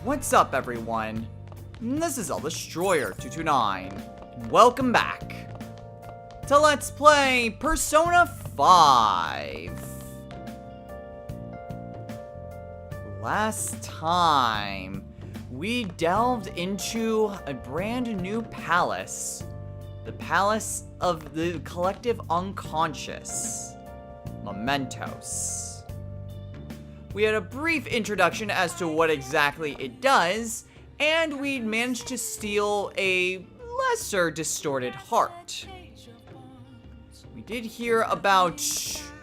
What's up, everyone? This is ElDestroyer229. Welcome back to Let's Play Persona 5. Last time, we delved into a brand new palace. The Palace of the Collective Unconscious, Mementos. We had a brief introduction as to what exactly it does, and we'd managed to steal a lesser distorted heart. We did hear about,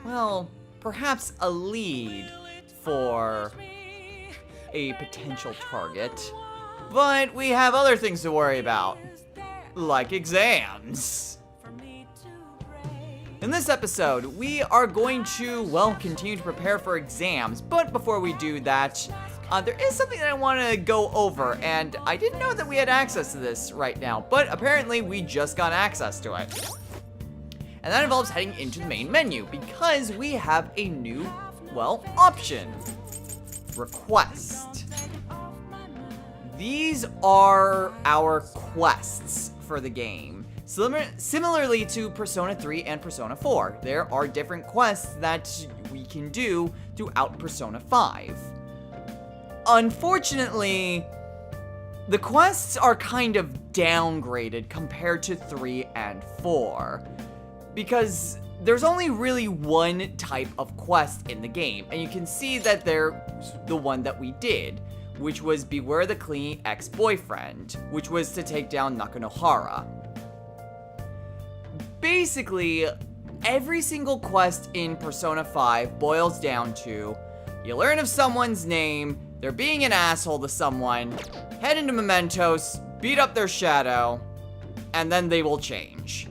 well, perhaps a lead for a potential target, but we have other things to worry about, like exams. In this episode, we are going to, well, continue to prepare for exams, but before we do that, there is something that I want to go over, and I didn't know that we had access to this right now, but apparently we just got access to it. And that involves heading into the main menu, because we have a new, well, option. Request. These are our quests for the game. Similarly to Persona 3 and Persona 4, there are different quests that we can do throughout Persona 5. Unfortunately, the quests are kind of downgraded compared to 3 and 4, because there's only really one type of quest in the game, and you can see that they're the one that we did, which was Beware the Clingy Ex-Boyfriend, which was to take down Nakanohara. Basically, every single quest in Persona 5 boils down to, you learn of someone's name, they're being an asshole to someone, head into Mementos, beat up their shadow, and then they will change.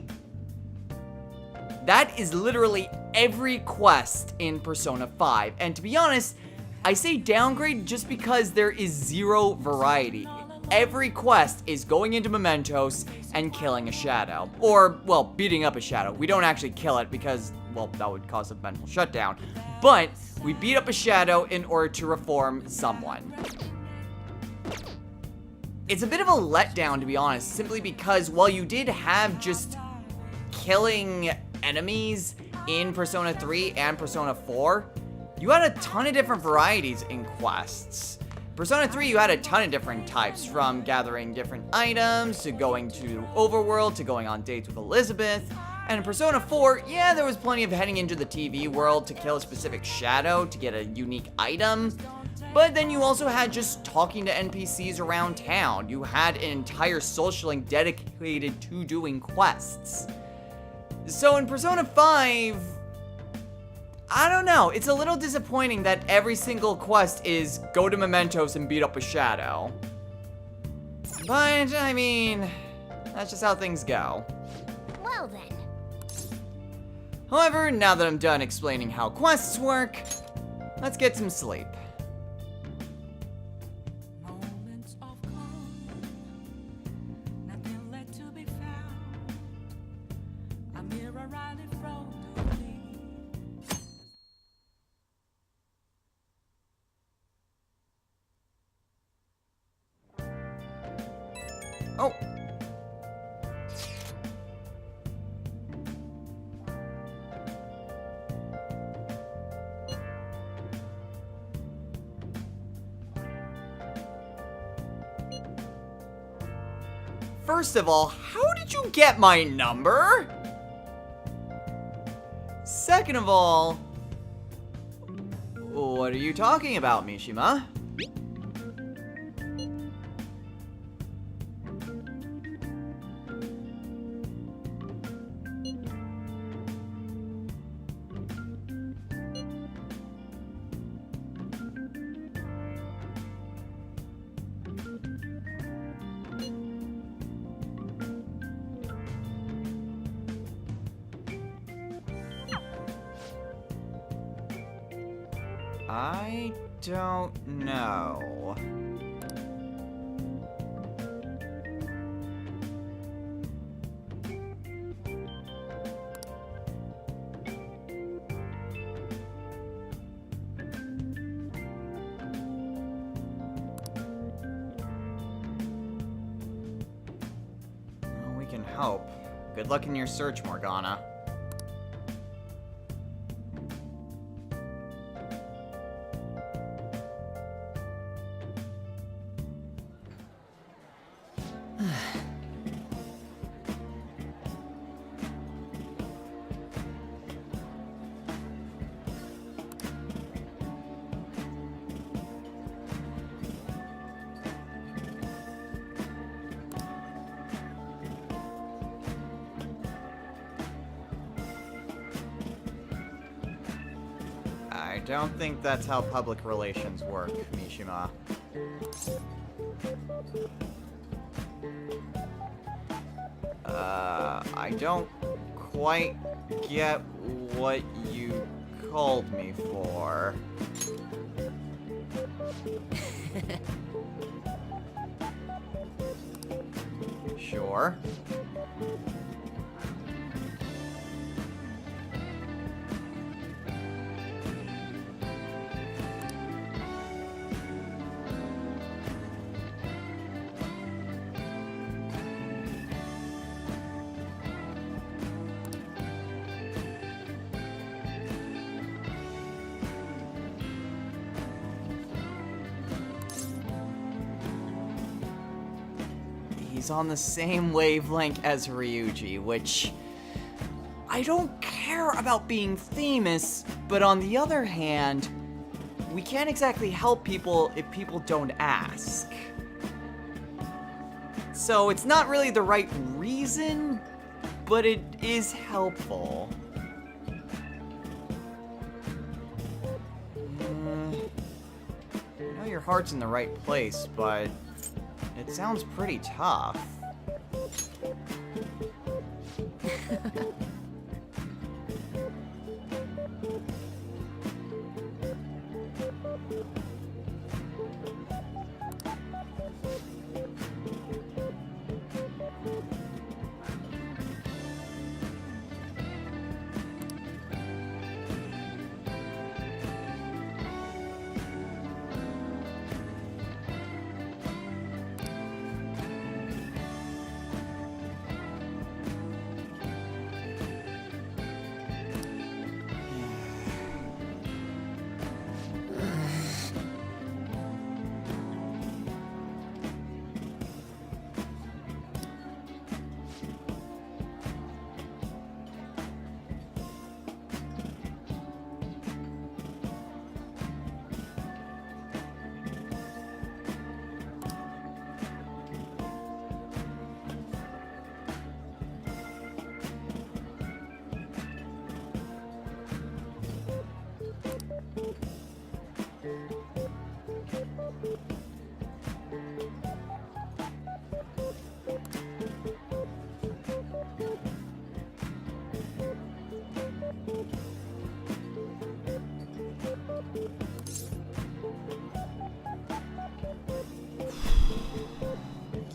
That is literally every quest in Persona 5, and to be honest, I say downgrade just because there is zero variety. Every quest is going into Mementos and killing a shadow. Or, well, beating up a shadow. We don't actually kill it because, well, that would cause a mental shutdown. But we beat up a shadow in order to reform someone. It's a bit of a letdown, to be honest, simply because while you did have just killing enemies in Persona 3 and Persona 4, you had a ton of different varieties in quests. Persona 3, you had a ton of different types, from gathering different items, to going to Overworld, to going on dates with Elizabeth. And in Persona 4, yeah, there was plenty of heading into the TV world to kill a specific shadow, to get a unique item. But then you also had just talking to NPCs around town. You had an entire social link dedicated to doing quests. So in Persona 5, I don't know, it's a little disappointing that every single quest is go to Mementos and beat up a shadow. But, I mean, that's just how things go. Well then. However, now that I'm done explaining how quests work, let's get some sleep. Moments of calm, nothing left to be found. A mirror right in front of me. Oh. First of all, how did you get my number? Second of all, what are you talking about, Mishima? I don't know. hope. Good luck in your search, Morgana. I don't think that's how public relations work, Mishima. I don't quite get what you called me for. Sure. He's on the same wavelength as Ryuji, which I don't care about being famous, but on the other hand, we can't exactly help people if people don't ask. So it's not really the right reason, but it is helpful. I know your heart's in the right place, but it sounds pretty tough.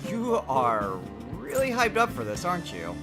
You are really hyped up for this, aren't you?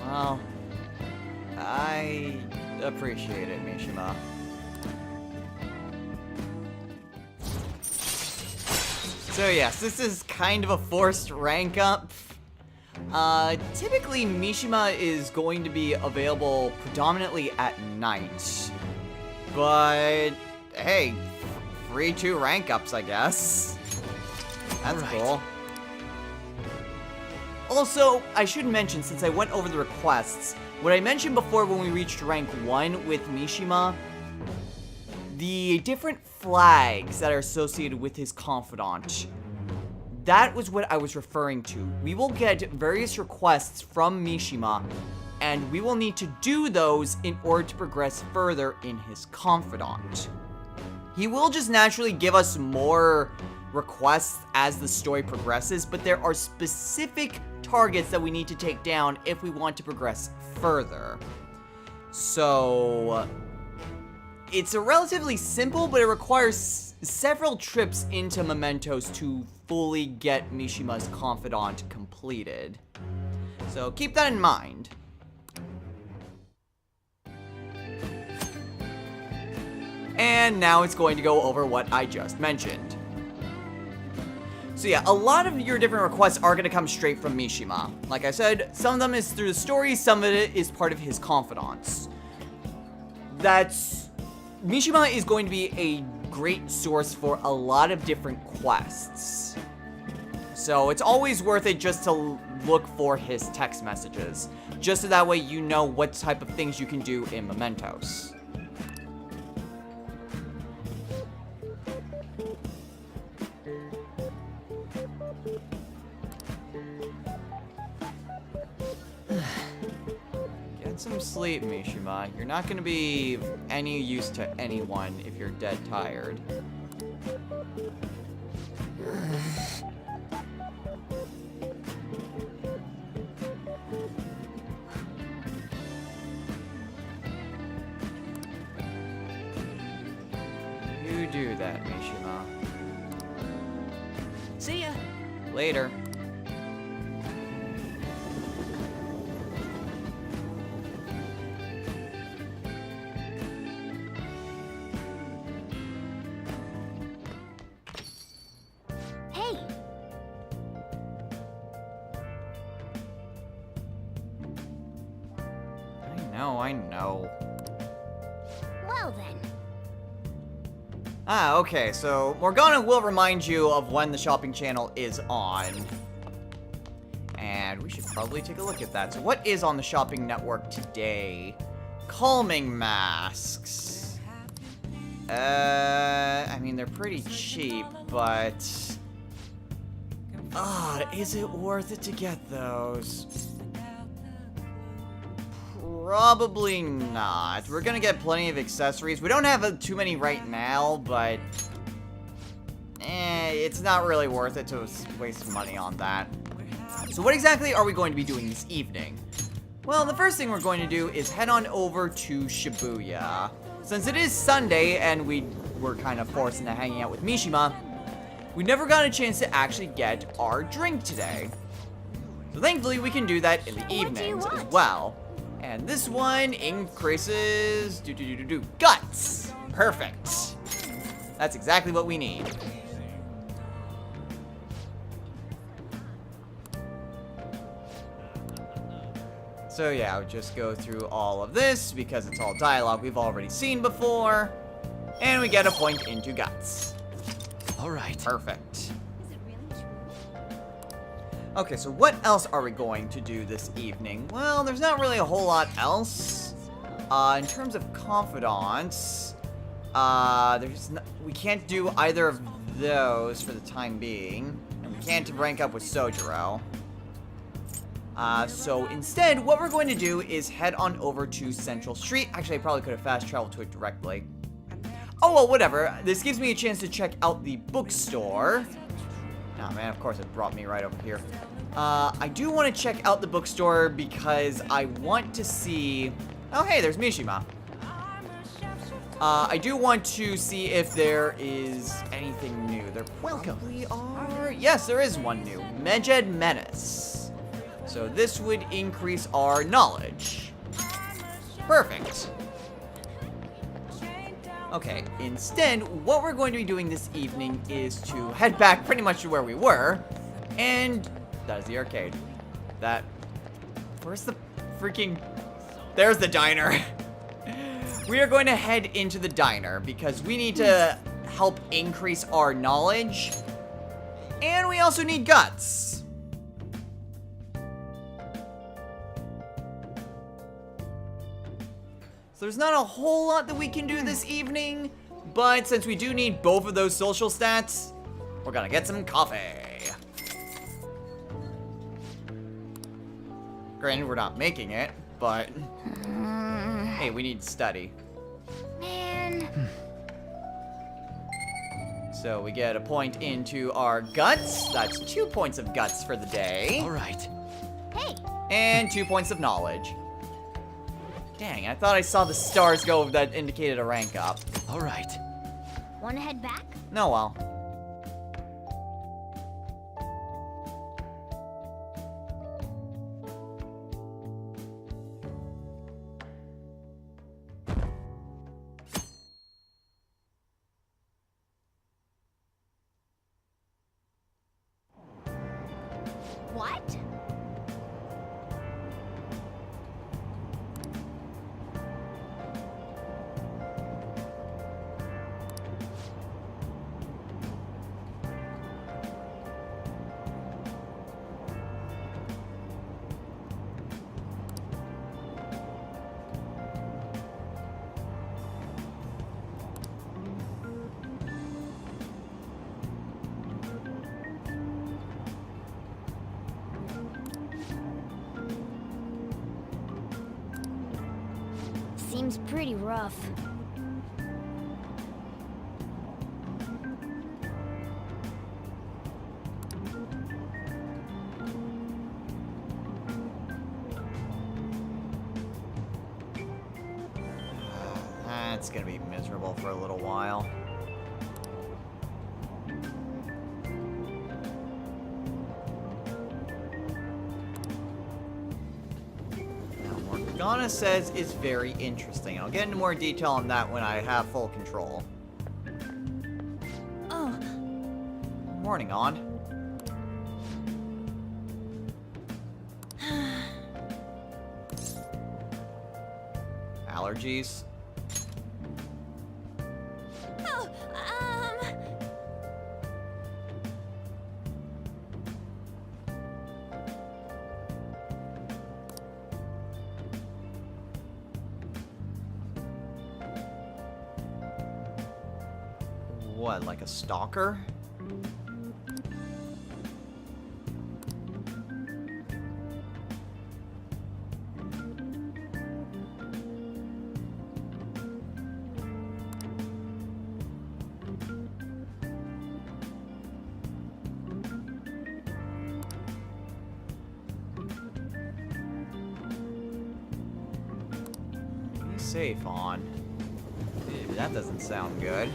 Well, I appreciate it, Mishima. So yes, this is kind of a forced rank up. Typically Mishima is going to be available predominantly at night. But, hey, free 2 rank ups, I guess. That's cool. Also, I should mention, since I went over the requests, what I mentioned before when we reached rank 1 with Mishima, the different flags that are associated with his confidant, that was what I was referring to. We will get various requests from Mishima, and we will need to do those in order to progress further in his confidant. He will just naturally give us more requests as the story progresses, but there are specific targets that we need to take down if we want to progress further. So it's a relatively simple, but it requires several trips into Mementos to fully get Mishima's confidant completed. So keep that in mind. And now it's going to go over what I just mentioned. So yeah, a lot of your different requests are going to come straight from Mishima. Like I said, some of them is through the story, some of it is part of his confidants. Mishima is going to be a great source for a lot of different quests. So it's always worth it just to look for his text messages, just so that way you know what type of things you can do in Mementos. Get some sleep, Mishima. You're not gonna be any use to anyone if you're dead tired. You do that, Mishima. See ya. Later. Hey, I know. well then. Ah, okay, so Morgana will remind you of when the shopping channel is on. And we should probably take a look at that. So what is on the shopping network today? Calming masks. I mean, they're pretty cheap, but... is it worth it to get those? Probably not. We're gonna get plenty of accessories. We don't have too many right now, but... it's not really worth it to waste money on that. So what exactly are we going to be doing this evening? Well, the first thing we're going to do is head on over to Shibuya. Since it is Sunday and we were kind of forced into hanging out with Mishima, we never got a chance to actually get our drink today. So thankfully we can do that in the What do you evenings as want? well. And this one increases guts. Perfect. That's exactly what we need. So yeah, I'll just go through all of this because it's all dialogue we've already seen before. And we get a point into guts. Alright. Perfect. Is it really true? Okay, so what else are we going to do this evening? Well, there's not really a whole lot else. In terms of confidants, we can't do either of those for the time being. And we can't rank up with Sojiro. So instead, what we're going to do is head on over to Central Street. Actually, I probably could have fast traveled to it directly. Oh, well, whatever. This gives me a chance to check out the bookstore. Oh, man, of course it brought me right over here. I do want to check out the bookstore because I want to see... Oh, hey, there's Mishima. I do want to see if there is anything new. There probably are. Yes, there is one new. Medjed Menace. So this would increase our knowledge. Perfect. Okay, instead, what we're going to be doing this evening is to head back pretty much to where we were. And that is the arcade. Where's the freaking... There's the diner. We are going to head into the diner because we need to help increase our knowledge. And we also need guts. So there's not a whole lot that we can do this evening, but since we do need both of those social stats, we're gonna get some coffee. Granted, we're not making it, but hey, we need study. Man. So we get a point into our guts. That's 2 points of guts for the day. All right. Hey. And 2 points of knowledge. Dang, I thought I saw the stars go that indicated a rank up. All right. Wanna head back? No, well. What? Seems pretty rough. That's gonna be miserable for a little while. Morgana says is very interesting. I'll get into more detail on that when I have full control. Oh, Morning on. Allergies. oh, What, like a stalker? Be safe on. Ew, that doesn't sound good.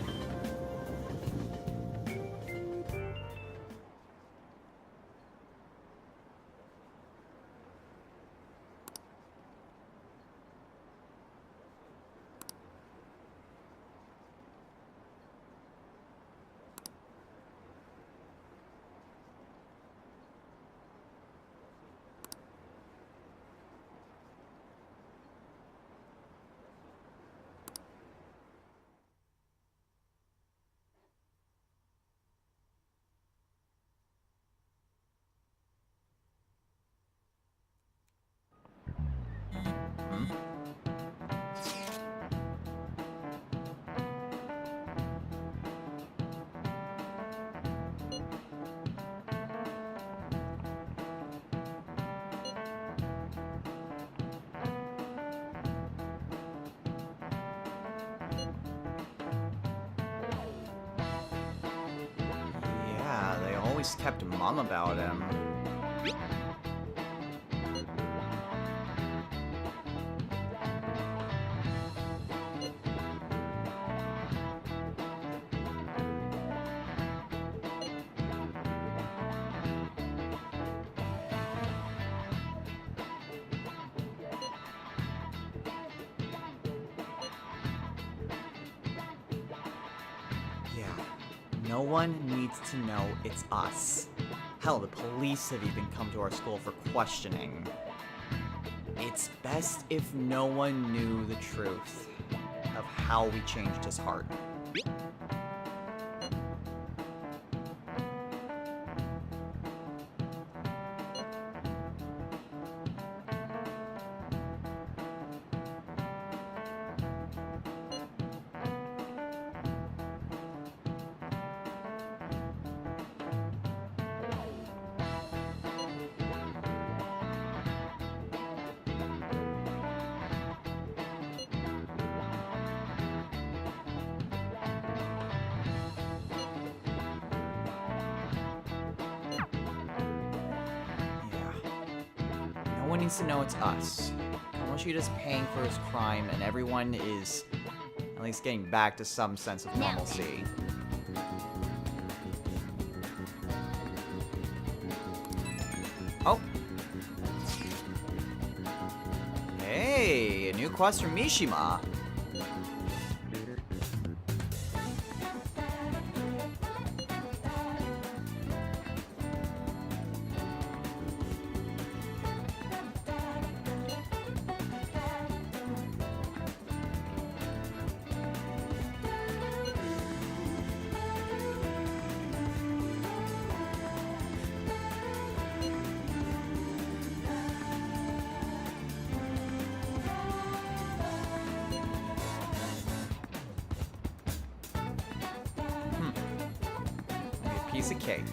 Yeah, they always kept mum about him. No one needs to know it's us. Hell, the police have even come to our school for questioning. It's best if no one knew the truth of how we changed his heart. No one needs to know it's us. Kamoshita's paying for his crime, and everyone is at least getting back to some sense of Now. normalcy. Oh. Hey, a new quest from Mishima. A piece of cake.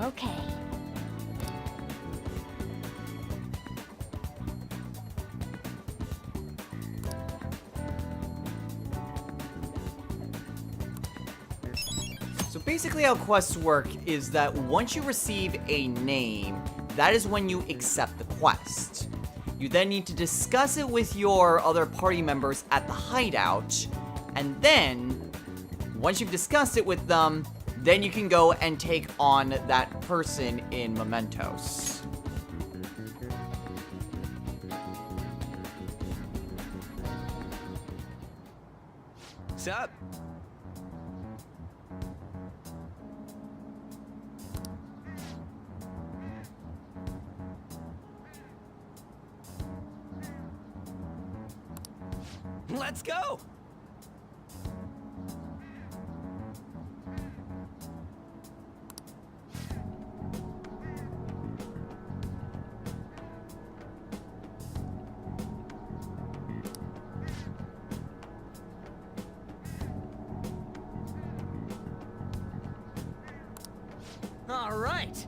Okay. So basically how quests work is that once you receive a name, that is when you accept the quest. You then need to discuss it with your other party members at the hideout, and then, once you've discussed it with them, then you can go and take on that person in Mementos. Sup? Let's go! All right.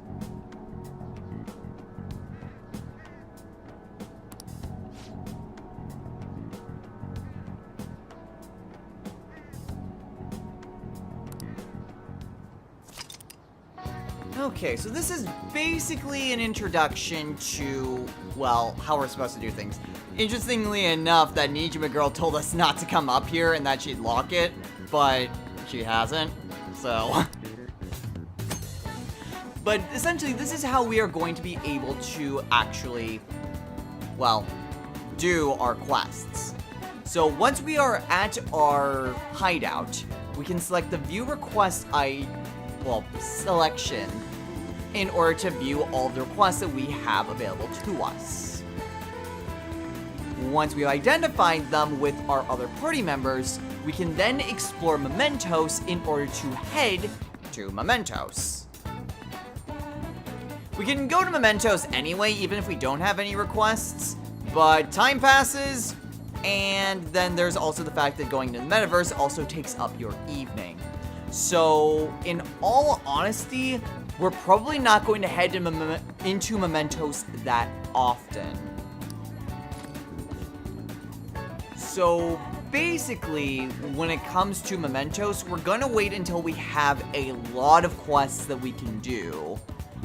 Okay, so this is basically an introduction to, well, how we're supposed to do things. Interestingly enough, that Nijima girl told us not to come up here and that she'd lock it, but she hasn't, so... But essentially, this is how we are going to be able to actually, well, do our quests. So once we are at our hideout, we can select the view request selection in order to view all of the requests that we have available to us. Once we've identified them with our other party members, we can then explore Mementos in order to head to Mementos. We can go to Mementos anyway, even if we don't have any requests, but time passes, and then there's also the fact that going to the metaverse also takes up your evening. So, in all honesty, we're probably not going to head into Mementos that often. So, basically, when it comes to Mementos, we're gonna wait until we have a lot of quests that we can do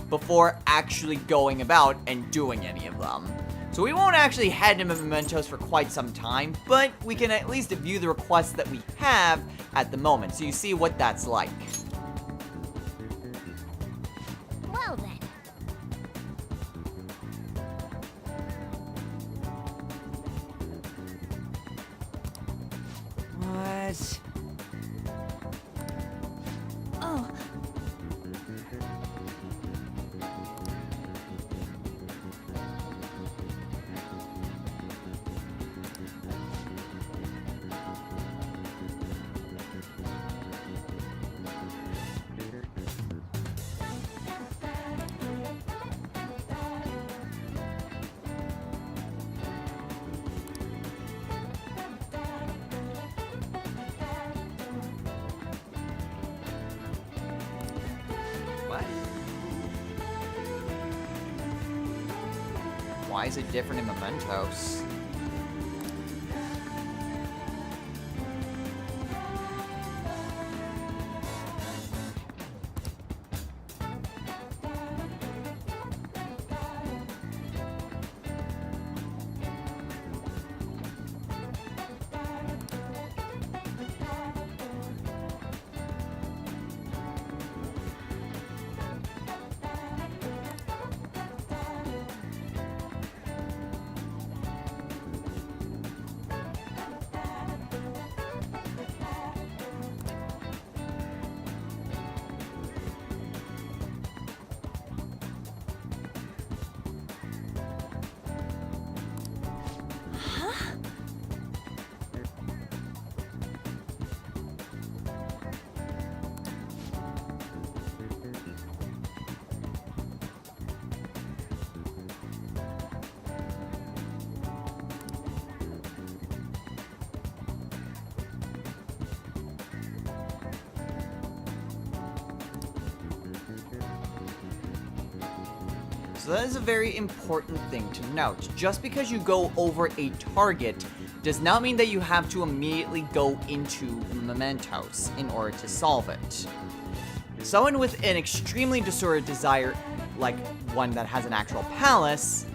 before actually going about and doing any of them. So So we won't actually head to Mementos for quite some time, but we can at least view the requests that we have at the moment, so you see what that's like. Well then. What? Oh. What? Why is it different in Mementos? So that is a very important thing to note. Just because you go over a target does not mean that you have to immediately go into Mementos in order to solve it. Someone with an extremely disordered desire, like one that has an actual palace,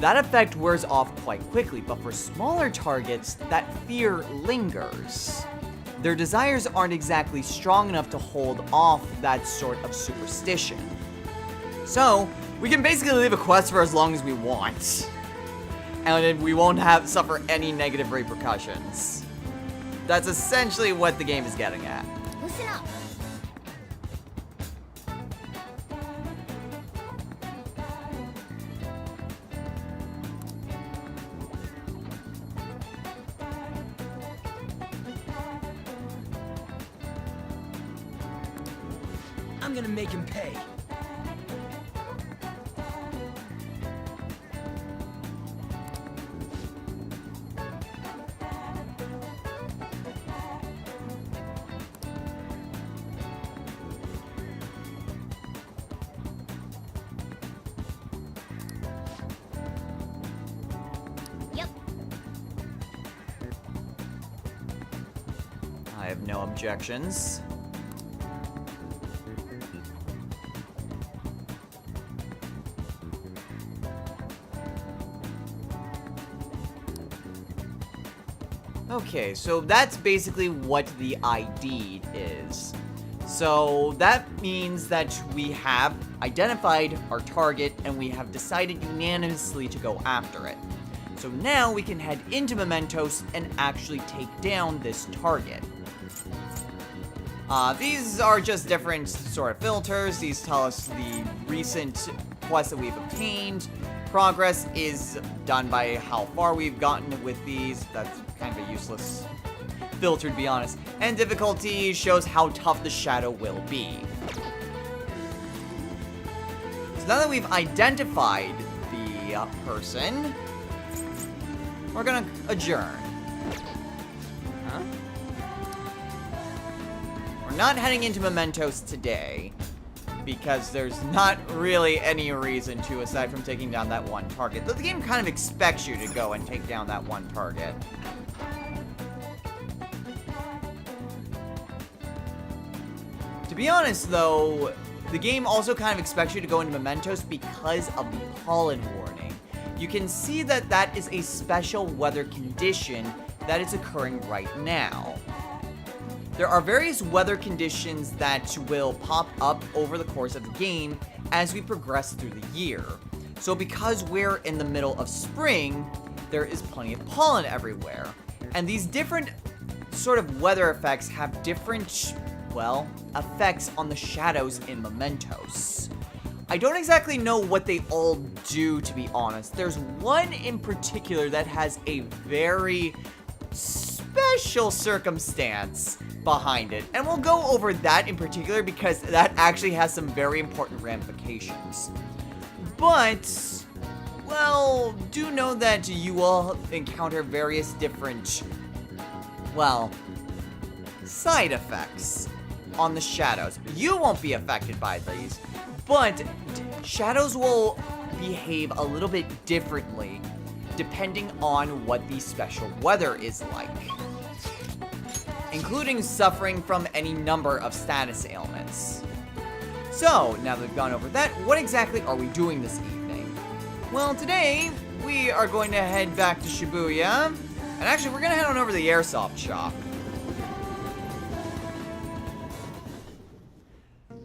that effect wears off quite quickly, but for smaller targets, that fear lingers. Their desires aren't exactly strong enough to hold off that sort of superstition. So, we can basically leave a quest for as long as we want. And then we won't suffer any negative repercussions. That's essentially what the game is getting at. Listen up. I'm gonna make him pay. Yep. I have no objections. Okay, so that's basically what the ID is. So that means that we have identified our target and we have decided unanimously to go after it. So now we can head into Mementos and actually take down this target. These are just different sort of filters. These tell us the recent quests that we've obtained. Progress is done by how far we've gotten with these. That's kind of a useless filter, to be honest. And difficulty shows how tough the shadow will be. So now that we've identified the person, we're gonna adjourn. Huh? We're not heading into Mementos today, because there's not really any reason to, aside from taking down that one target. Though the game kind of expects you to go and take down that one target. To be honest, though, the game also kind of expects you to go into Mementos because of the pollen warning. you can see that that is a special weather condition that is occurring right now. There are various weather conditions that will pop up over the course of the game as we progress through the year. So because we're in the middle of spring, there is plenty of pollen everywhere. And these different sort of weather effects have different, well, effects on the shadows in Mementos. I don't exactly know what they all do, to be honest. There's one in particular that has a very special circumstance behind it. And we'll go over that in particular because that actually has some very important ramifications. But, well, do know that you will encounter various different, well, side effects on the shadows. You won't be affected by these, but shadows will behave a little bit differently depending on what the special weather is like, including suffering from any number of status ailments. So, now that we've gone over that, what exactly are we doing this evening? Well, today, we are going to head back to Shibuya, and actually, we're going to head on over to the airsoft shop.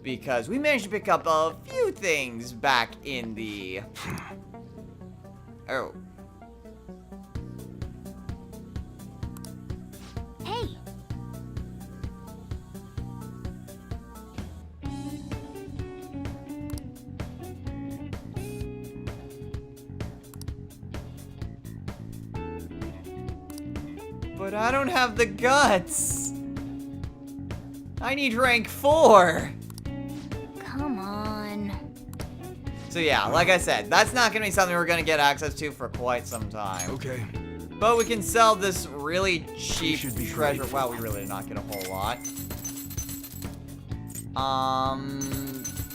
Because we managed to pick up a few things back in the... Oh. Hey, But I don't have the guts. I need rank 4. come on. So yeah, like I said, that's not gonna be something we're gonna get access to for quite some time. Okay. But we can sell this really cheap should be treasure. grateful. Wow, we really did not get a whole lot.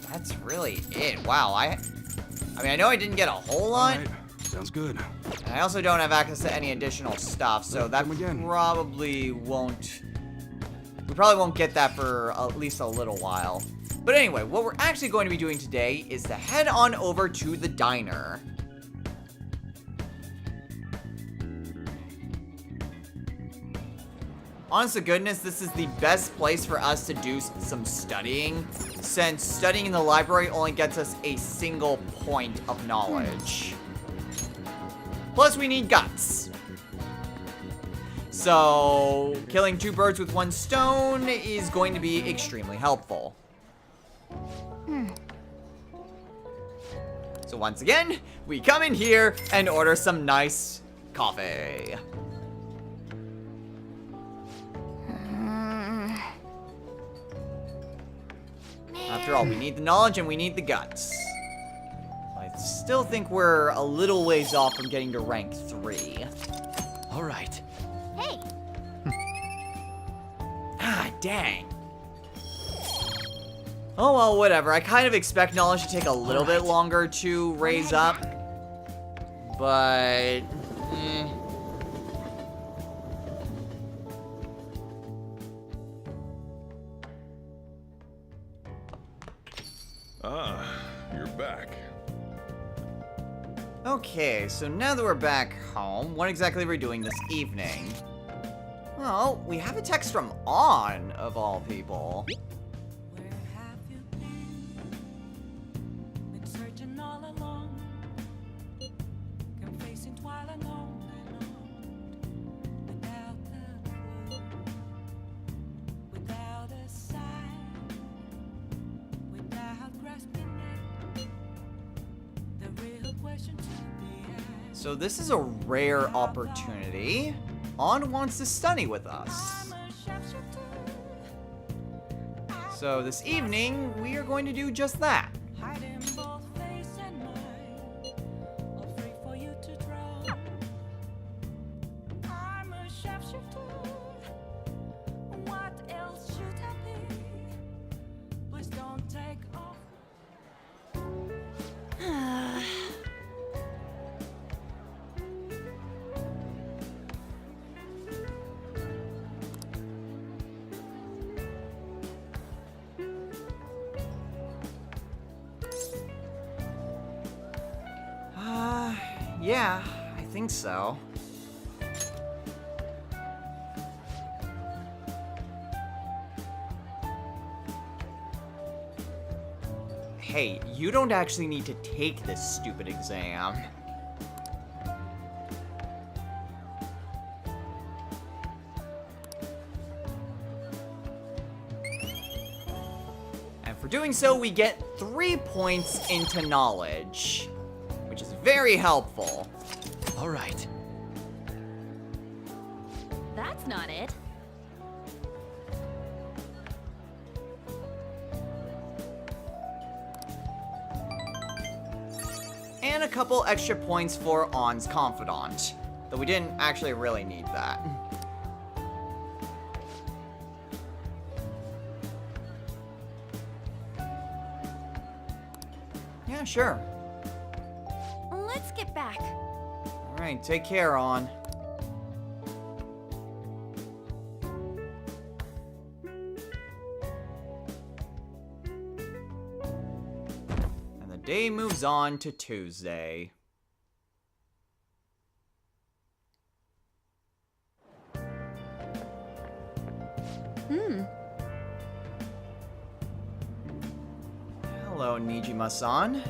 That's really it. Wow, I mean, I know I didn't get a whole lot, Alright. Sounds good. and I also don't have access to any additional stuff, so that Come again. probably won't... We probably won't get that for at least a little while. But anyway, what we're actually going to be doing today is to head on over to the diner. Honest to goodness, this is the best place for us to do some studying, since studying in the library only gets us a single point of knowledge. Plus, we need guts. So, killing 2 birds with 1 stone is going to be extremely helpful. So once again, we come in here and order some nice coffee. After all, we need the knowledge and we need the guts. I still think we're a little ways off from getting to rank 3. All right. Hey, Ah, dang. Oh, well, whatever. I kind of expect knowledge to take a little bit longer to raise up. But... Ah, you're back. Okay, so now that we're back home, what exactly are we doing this evening? Well, we have a text from On, of all people. Where have you been searching all along, confessing while alone and without a clue, without a sign, without grasping it, the real question to be asked. So this is a rare opportunity. On wants to study with us. I'm a sharpshooter. So this evening, we are going to do just that. Hiding both face and mind, all free for you to draw. I'm a sharpshooter. What else should I be? Please don't take off. Yeah, I think so. Hey, you don't actually need to take this stupid exam. And for doing so, we get 3 points into knowledge, which is very helpful. All right. That's not it. And a couple extra points for On's Confidant, though we didn't actually really need that. Yeah, sure. Let's get back. Alright, take care, On. And the day moves on to Tuesday. Hello, Nijima-san.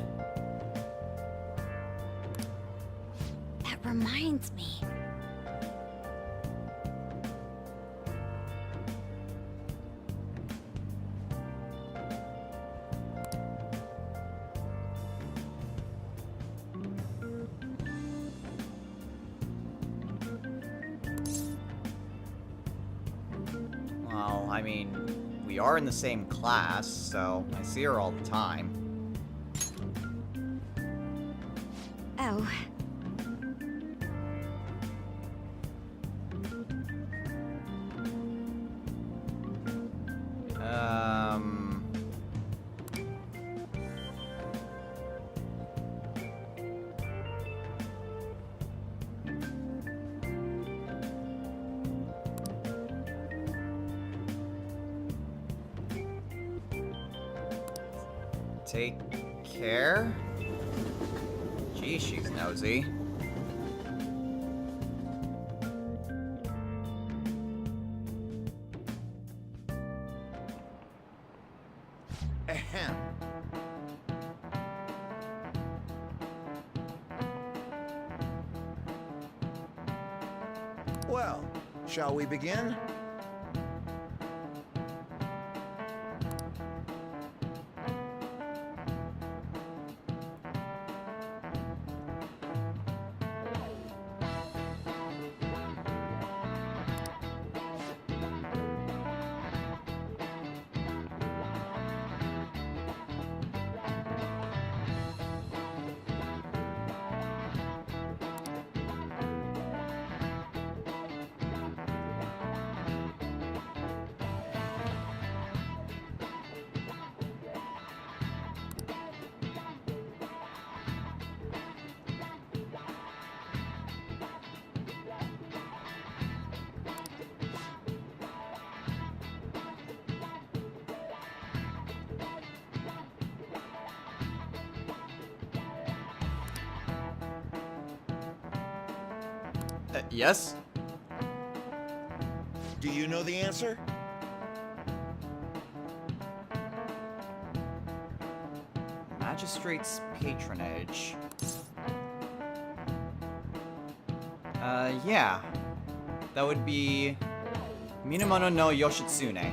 That reminds me. Well, I mean, we are in the same class, so I see her all the time. Oh. Um... Take care? Gee, she's nosy. Ahem. Well, shall we begin? Yes? Do you know the answer? Magistrate's patronage. Yeah. That would be Minamono no Yoshitsune.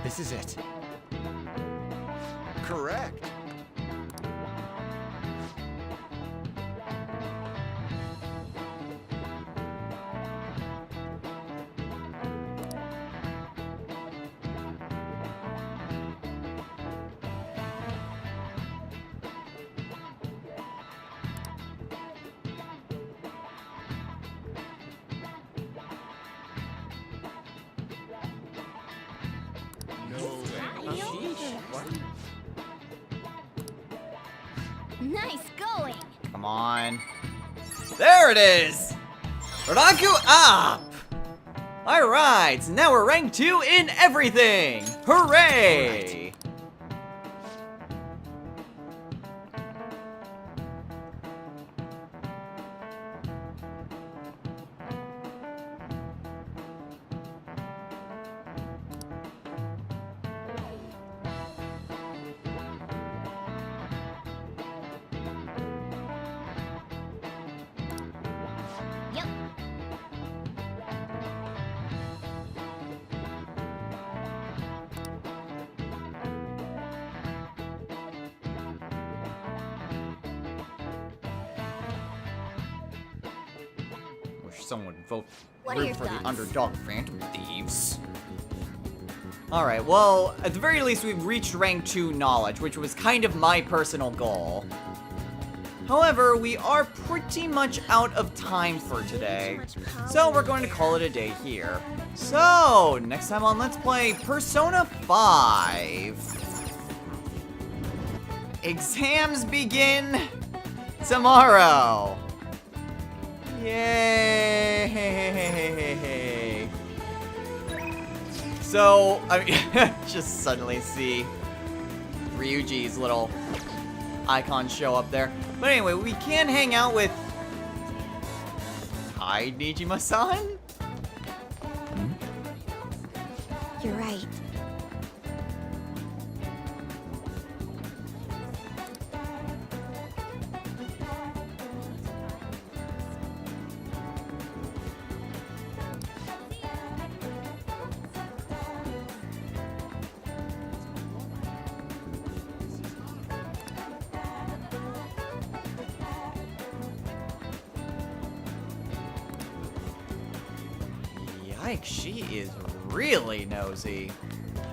This is it. Correct. Nice going. Come on. There it is! Ranku up! Alright, so now we're rank 2 in everything! Hooray! someone vote What are root your for the thoughts? underdog Phantom Thieves. Alright, well, at the very least, we've reached rank 2 knowledge, which was kind of my personal goal. However, we are pretty much out of time for today, so we're going to call it a day here. So, next time on Let's Play Persona 5. Exams begin tomorrow. Yay! So, I mean, just suddenly see Ryuji's little icon show up there. But anyway, we can hang out with Hi, Nijima-san? You're right. Yikes, she is really nosy.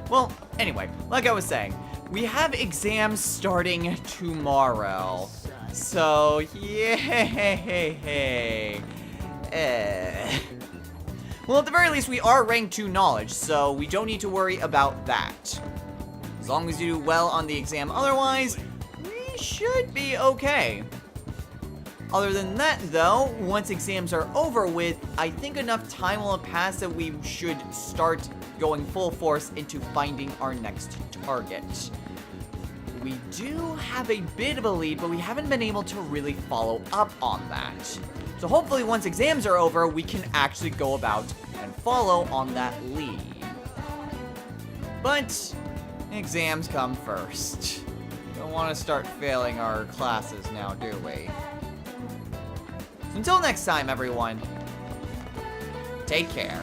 Well, anyway, like I was saying, we have exams starting tomorrow. So, yay! Well, at the very least, we are rank 2 knowledge, so we don't need to worry about that. As long as you do well on the exam otherwise, we should be okay. Other than that, though, once exams are over with, I think enough time will have passed that we should start going full force into finding our next target. We do have a bit of a lead, but we haven't been able to really follow up on that. So hopefully once exams are over, we can actually go about and follow on that lead. But exams come first. Don't want to start failing our classes now, do we? So until next time, everyone, take care.